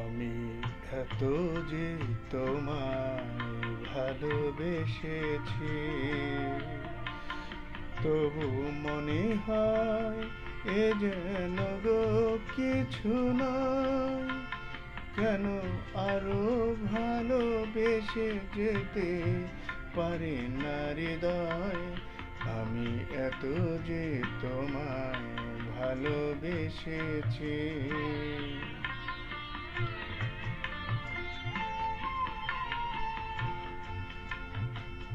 আমি এত যে তোমায় ভালোবেসেছি, তবু মনে হয় এ যেন গো কিছু নয়। কেন আরো ভালোবেসে যেতে পারি না হৃদয়? আমি এত যে তোমায় ভালোবেসেছি।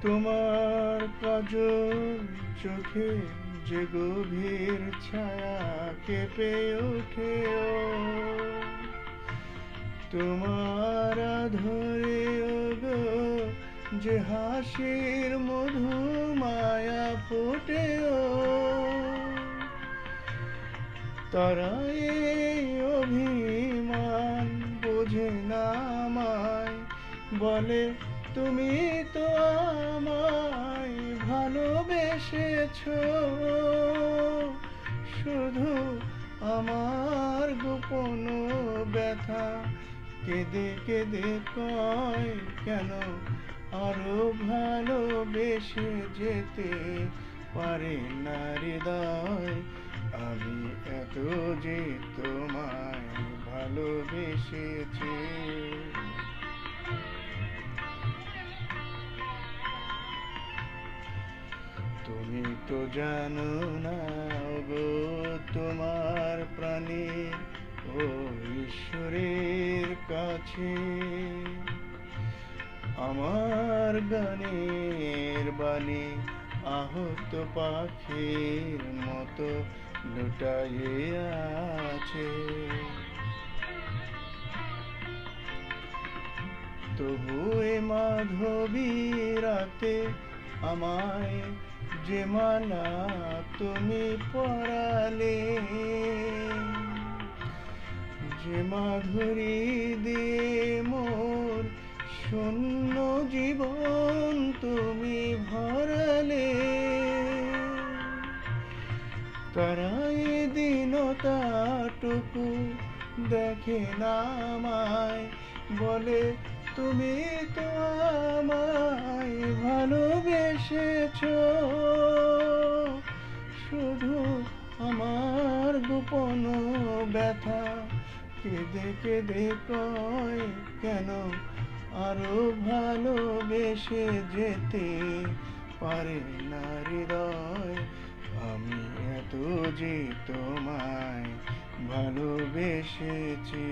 তোমার কাজল চোখে যে গভীর ছায়া কেঁপে ওঠে, তোমার আধরে ওগো যে হাসির মধু মায়া ফোটে, তারা এই অভিমান বোঝে না আমায়, বলে তুমি তো আমায় ভালোবেসেছো। শুধু আমার গোপন ব্যথা কেঁদে কেঁদে কয়, কেন আরো ভালোবেসে যেতে পারে না হৃদয়? আমি এত যে তোমায় ভালোবেসেছি। তুমি তো জানো না গো, তোমার প্রাণীর ও ঈশ্বরের কাছে আমার গানের বাণী আহত পাখির মতো লুটায়ে আছে। তবু এ মাধবী রাতে আমায় যে মালা তুমি পরালে, যে মাধুরী দিয়ে মোর শূন্য জীবন তুমি ভরালে, তারা এই দীনতাটুকু দেখে না আমায়, বলে তুমি তো আমায় ভালোবেসেছো। শুধু আমার গোপন ব্যথা কেঁদে কেঁদে কয়, কেন আরো ভালোবেসে যেতে পারে না হৃদয়? আমি এত যে তোমায় ভালোবেসেছি।